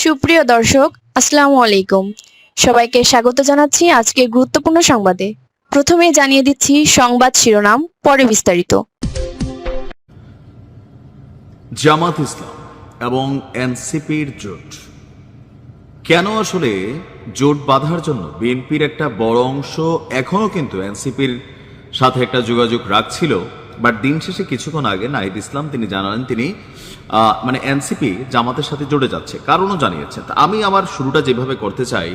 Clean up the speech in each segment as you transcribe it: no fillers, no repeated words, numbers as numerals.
সুপ্রিয় দর্শক, আসসালামু আলাইকুম। সবাইকে স্বাগত জানাচ্ছি আজকের গুরুত্বপূর্ণ সংবাদে। প্রথমে জানিয়ে দিচ্ছি সংবাদ শিরোনাম, পরে বিস্তারিত। জামাত ইসলাম এবং এনসিপির জোট কেন আসলে জোট বাঁধার জন্য বিএনপির একটা বড় অংশ এখনো কিন্তু এনসিপির সাথে একটা যোগাযোগ রাখছিল, বাট দিন শেষে কিছুক্ষণ আগে নাহিদ ইসলাম তিনি জানালেন তিনি এনসিপি জামাতের সাথে জড়ে যাচ্ছে, কারণও জানিয়েছেন। তা আমি আমার শুরুটা যেভাবে করতে চাই,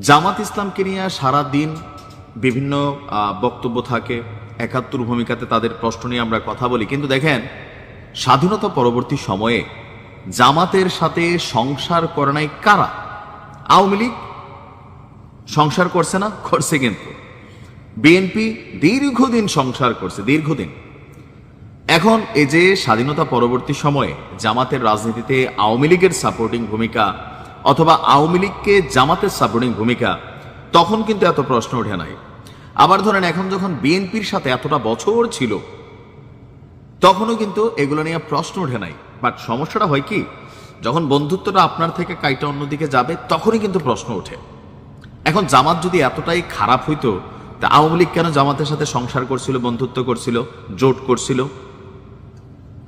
জামাত ইসলামকে নিয়ে সারাদিন বিভিন্ন বক্তব্য থাকে, একাত্তর ভূমিকাতে তাদের প্রশ্ন নিয়ে আমরা কথা বলি, কিন্তু দেখেন স্বাধীনতা পরবর্তী সময়ে জামাতের সাথে সংসার করে নাই কারা? আওয়ামী লীগ সংসার করছে না? করছে। কিন্তু বিএনপি দীর্ঘদিন সংসার করছে, দীর্ঘদিন। এখন এই যে স্বাধীনতা পরবর্তী সময়ে জামাতের রাজনীতিতে আওয়ামী লীগের সাপোর্টিং ভূমিকা অথবা আওয়ামী লীগকে জামাতের সাপোর্টিং ভূমিকা, তখন কিন্তু এত প্রশ্ন ওঠে নাই। আবার ধরেন এখন যখন বিএনপির সাথে এতটা বছর ছিল, তখনও কিন্তু এগুলো নিয়ে প্রশ্ন ওঠে নাই। বাট সমস্যাটা হয় কি, যখন বন্ধুত্বটা আপনার থেকে কাইটা অন্যদিকে যাবে, তখনই কিন্তু প্রশ্ন ওঠে। এখন জামাত যদি এতটাই খারাপ হইতো, তা আওয়ামী লীগ কেন জামাতের সাথে সংসার করছিল, বন্ধুত্ব করছিল, জোট করছিল?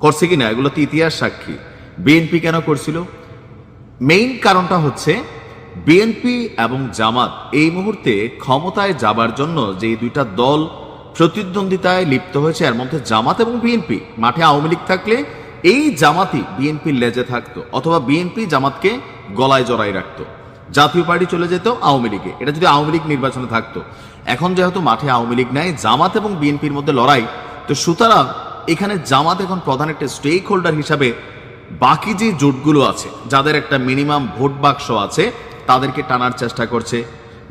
করছে কিনা এগুলো তো ইতিহাস সাক্ষী। বিএনপি কেন করছিল? মেইন কারণটা হচ্ছে বিএনপি এবং জামাত এই মুহূর্তে ক্ষমতায় যাবার জন্য যে দুইটা দল প্রতিদ্বন্দ্বিতায় লিপ্ত হয়েছে, এর মধ্যে জামাত এবং বিএনপি। মাঠে আওয়ামী লীগ থাকলে এই জামাতই বিএনপির লেজে থাকতো, অথবা বিএনপি জামাতকে গলায় জড়াই রাখতো, জাতীয় পার্টি চলে যেত আওয়ামী লীগে। এটা যদি আওয়ামী লীগ নির্বাচনে থাকতো। এখন যেহেতু মাঠে আওয়ামী লীগ নাই, জামাত এবং বিএনপির মধ্যে লড়াই, তো সুতরাং এখানে জামাত এখন প্রধান একটা স্টেক হোল্ডার হিসাবে বাকি যে জোটগুলো আছে, যাদের একটা মিনিমাম ভোট বাক্স আছে, তাদেরকে টানার চেষ্টা করছে।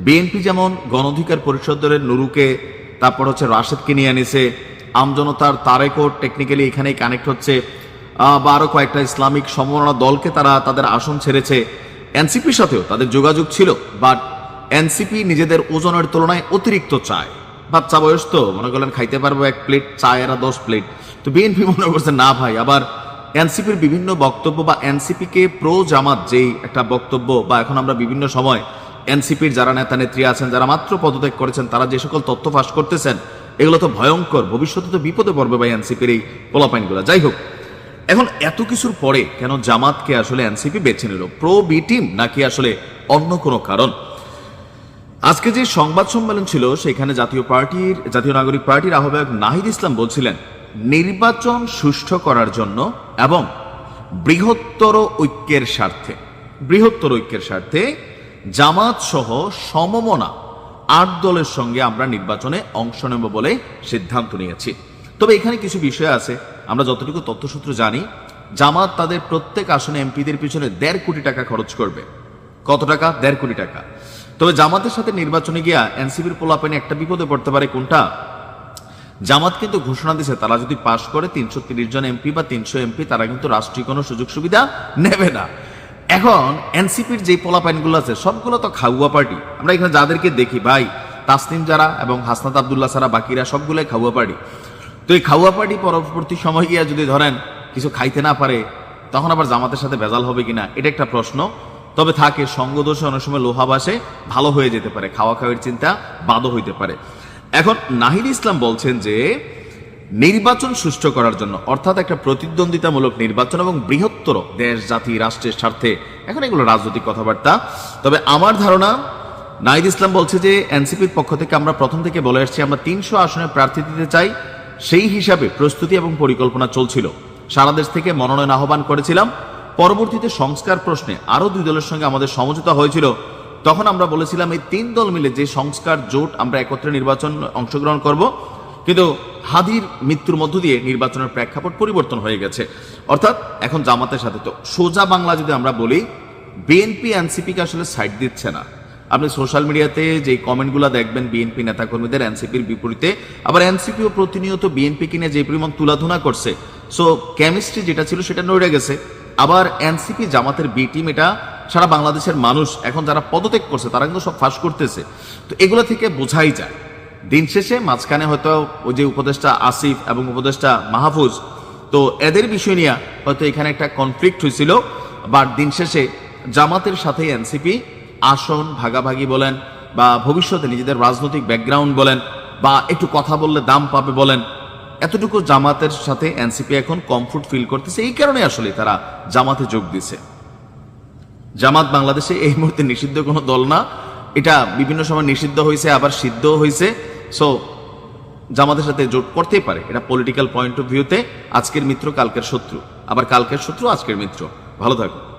বিএনপি যেমন গণ অধিকার পরিষদের নুরুকে, তারপর হচ্ছে রাশেদকে নিয়ে আনিছে, আমজনতার তারেকও টেকনিক্যালি এখানেই কানেক্ট হচ্ছে, বা আরো কয়েকটা ইসলামিক সমমনা দলকে তারা তাদের আসন ছেড়েছে। এনসিপির সাথেও তাদের যোগাযোগ ছিল, বাট এনসিপি নিজেদের ওজনের তুলনায় অতিরিক্ত চায়। বাচ্চা বয়স তো মনে করলেন খাইতে পারবো 1 প্লেট চায়, এরা 10 প্লেট। তো বিএনপি মনে করছে না ভাই। আবার এনসিপির বিভিন্ন বক্তব্য বা এনসিপি কে প্রো জামাত যেই একটা বক্তব্য, বা এখন আমরা বিভিন্ন সময় এনসিপির যারা নেতা নেত্রী আছেন, যারা মাত্র পদত্যাগ করেছেন, তারা যে সকল তথ্য ফাঁস করতেছেন, এগুলো তো ভয়ঙ্কর। ভবিষ্যতে তো বিপদে পড়বে ভাই এনসিপির এই পোলাপাইনগুলো। যাই হোক, এখন এত কিছুর পরে কেন জামাতকে আসলে এনসিপি বেছে নিল? প্রো বি টিম নাকি আসলে অন্য কোনো কারণ? আজকে যে সংবাদ সম্মেলন ছিল, সেখানে জাতীয় নাগরিক পার্টির আহ্বায়ক নাহিদ ইসলাম বলছিলেন, নির্বাচন সুষ্ঠু করার জন্য এবং বৃহত্তর ঐক্যের স্বার্থে জামাত সহ সমমনা 8 দলের সঙ্গে আমরা নির্বাচনে অংশ নেব বলে সিদ্ধান্ত নিয়েছি। তবে এখানে কিছু বিষয় আছে। আমরা যতটুকু তথ্যসূত্র জানি, জামাত তাদের প্রত্যেক আসনে এমপিদের পিছনে 1.5 কোটি টাকা খরচ করবে। কত টাকা? 1.5 কোটি টাকা। তবে জামাতের সাথে নির্বাচনে গিয়া এনসিপির পোলাপাইনে একটা বিপদে পড়তে পারে। কোনটা? জামাত কিন্তু ঘোষণা দিয়েছে, তারা যদি পাশ করে 330 জন এমপি বা 300 এমপি, তারা কিন্তু রাষ্ট্রীয় কোনো সুযোগ সুবিধা নেবে না। এখন এনসিপির যে পোলাপাইনগুলো আছে, সবগুলো তো খাউয়া পার্টি। আমরা এখানে যাদেরকে দেখি ভাই, তাসনিম যারা এবং হাসনাত আব্দুল্লাহ ছাড়া বাকিরা সবগুলোই খাউয়া পার্টি। তো এই খাউয়া পার্টি পরবর্তী সময় গিয়া যদি ধরেন কিছু খাইতে না পারে, তখন আবার জামাতের সাথে ভেজাল হবে কিনা, এটা একটা প্রশ্ন। তবে থাকে সঙ্গদোষে অনেক সময় লোহা বাসে, ভালো হয়ে যেতে পারে, খাওয়া খাওয়ার চিন্তা বাদও হইতে পারে। এখন নাহিদ ইসলাম বলছেন যে নির্বাচন সুষ্ঠু করার জন্য, অর্থাৎ একটা প্রতিদ্বন্দ্বিতামূলক নির্বাচন এবং বৃহত্তর দেশ জাতি রাষ্ট্রের স্বার্থে, এখন এগুলো রাজনৈতিক কথাবার্তা। তবে আমার ধারণা, নাহিদ ইসলাম বলছে যে এনসিপির পক্ষ থেকে আমরা প্রথম থেকে বলে আসছি, আমরা 300 আসনে প্রার্থী দিতে চাই। সেই হিসাবে প্রস্তুতি এবং পরিকল্পনা চলছিল। সারা দেশ থেকে মনোনয়ন আহ্বান করেছিলাম। পরবর্তীতে সংস্কার প্রশ্নে আরো 2 দলের সঙ্গে আমাদের সমঝোতা হয়েছিল। তখন আমরা বলেছিলাম এই 3 দল মিলে যে সংস্কার জোট, আমরা একত্রে নির্বাচন অংশগ্রহণ করব। কিন্তু হাদির মৃত্যুর মধ্য দিয়ে নির্বাচনের প্রেক্ষাপট পরিবর্তন হয়ে গেছে। অর্থাৎ এখন জামাতের সাথে, তো সোজা বাংলা যদি আমরা বলি, বিএনপি এনসিপিকে আসলে সাইড দিচ্ছে না। আপনি সোশ্যাল মিডিয়াতে যে কমেন্টগুলো দেখবেন বিএনপি নেতাকর্মীদের এনসিপির বিপরীতে, আবার এনসিপিও প্রতিনিয়ত বিএনপি কিনে যে পরিমাণ তুলাধুনা করছে, সো কেমিস্ট্রি যেটা ছিল সেটা নড়ে গেছে। আবার এনসিপি জামাতের বি টিম, এটা সারা বাংলাদেশের মানুষ এখন যারা পদত্যাগ করছে, তারা কিন্তু সব ফাঁস করতেছে। তো এগুলো থেকে বোঝাই যায় দিন শেষে মাঝখানে হয়তো ওই যে উপদেষ্টা আসিফ এবং উপদেষ্টা মাহফুজ, তো এদের বিষয় নিয়ে হয়তো এখানে একটা কনফ্লিক্ট হয়েছিল। বাট দিন শেষে জামাতের সাথে এনসিপি আসন ভাগাভাগি বলেন বা ভবিষ্যতে নিজেদের রাজনৈতিক ব্যাকগ্রাউন্ড বলেন বা একটু কথা বললে দাম পাবে বলেন, এতটুকু জামাতের সাথে এনসিপি এখন কমফোর্ট ফিল করতেছে। এই কারণে আসলে তারা জামাতে যোগ দিছে। জামাত বাংলাদেশে এই মুহূর্তে নিষিদ্ধ কোনো দল না, এটা বিভিন্ন সময় নিষিদ্ধ হয়েছে আবার সিদ্ধ হয়েছে। সো জামাতের সাথে জোট করতেই পারে, এটা পলিটিক্যাল পয়েন্ট অফ ভিউতে আজকের মিত্র কালকের শত্রু, আবার কালকের শত্রু আজকের মিত্র। ভালো থাকুন।